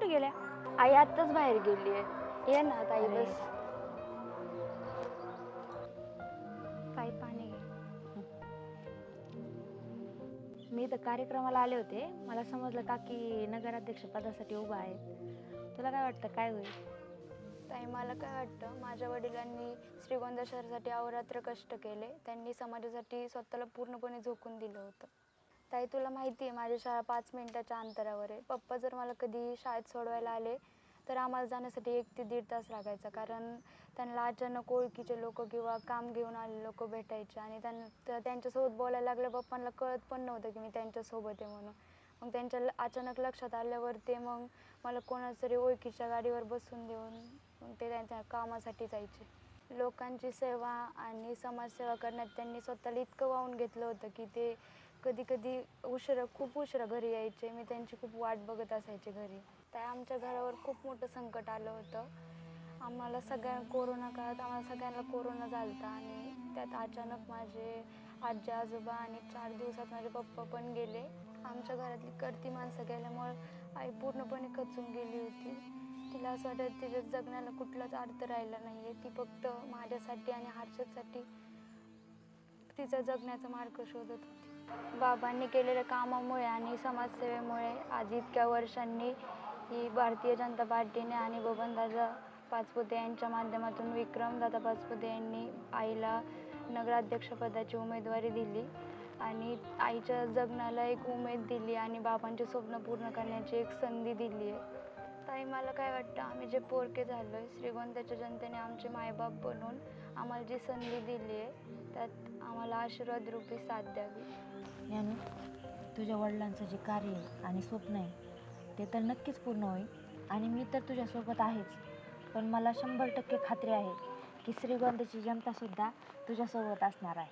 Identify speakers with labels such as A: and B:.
A: गेल्या?
B: आई आत्ताच बाहेर गेली आहे. ये ना ताई,
A: अरे.
B: बस. ताई, पाणी घे. मी तर कार्यक्रमाला आले होते. मला समजलं काकी नगराध्यक्ष पदासाठी उभा आहेत. तुला काय वाटतं, काय होईल?
C: ताई, मला काय वाटतं, माझ्या वडिलांनी श्रीगोंदा शहरासाठी अहोरात्र कष्ट केले. त्यांनी समाजासाठी स्वतःला पूर्णपणे झोकून दिलं होतं. ताई, तुला माहिती आहे माझी शाळा 5 मिनिटाच्या अंतरावर आहे. पप्पा जर मला कधी शाळेत सोडवायला आले तर आम्हाला जाण्यासाठी 1 ते 1.5 तास लागायचा, कारण त्यांना अचानक ओळखीचे लोक किंवा काम घेऊन आलेले लोक भेटायचे आणि त्यांच्यासोबत बोलायला लागलं. पप्पांना कळत पण नव्हतं की मी त्यांच्यासोबत आहे म्हणून. मग त्यांच्या अचानक लक्षात आल्यावर ते मग मला कोणाच तरी ओळखीच्या गाडीवर बसून देऊन मग ते त्यांच्या कामासाठी जायचे. लोकांची सेवा आणि समाजसेवा करण्यात त्यांनी स्वतःला इतकं वाहून घेतलं होतं की ते कधी कधी खूप उशिरा घरी यायचे. मी त्यांची खूप वाट बघत असायचे घरी. तर आमच्या घरावर खूप मोठं संकट आलं होतं. कोरोना काळात आम्हाला सगळ्यांना कोरोना झाला होता आणि त्यात अचानक माझे आजी आजोबा आणि 4 दिवसात माझे पप्पा पण गेले. आमच्या घरातली करती माणसं गेल्यामुळं आई पूर्णपणे खचून गेली होती. तिला असं वाटत तिच्या जगण्याला कुठलाच अर्थ राहिला नाही आहे. ती फक्त माझ्यासाठी आणि हर्षदसाठी तिचा जगण्याचा मार्ग शोधत होती. बाबांनी केलेल्या कामामुळे आणि समाजसेवेमुळे आज इतक्या वर्षांनी ही भारतीय जनता पार्टीने आणि बबनदादा पाचपुते यांच्या माध्यमातून विक्रमदादा पाचपुते यांनी आईला नगराध्यक्षपदाची उमेदवारी दिली आणि आईच्या जगण्याला एक उमेद दिली आणि बाबांचे स्वप्न पूर्ण करण्याची एक संधी दिली आहे. ताई, मला काय वाटतं, आम्ही जे पोरके झालो आहे, श्रीगोंद्याच्या जनतेने आमचे मायबाप बनून आम्हाला जी संधी दिली आहे त्यात आम्हाला आशीर्वाद रूपी साथ द्यावी.
A: याने तुझ्या वडिलांचं जे कार्य आहे आणि स्वप्न आहे ते तर नक्कीच पूर्ण होईल आणि मी तर तुझ्यासोबत आहेच. पण मला 100% खात्री आहे की श्रीगोंद्याची जनतासुद्धा तुझ्यासोबत असणार आहे.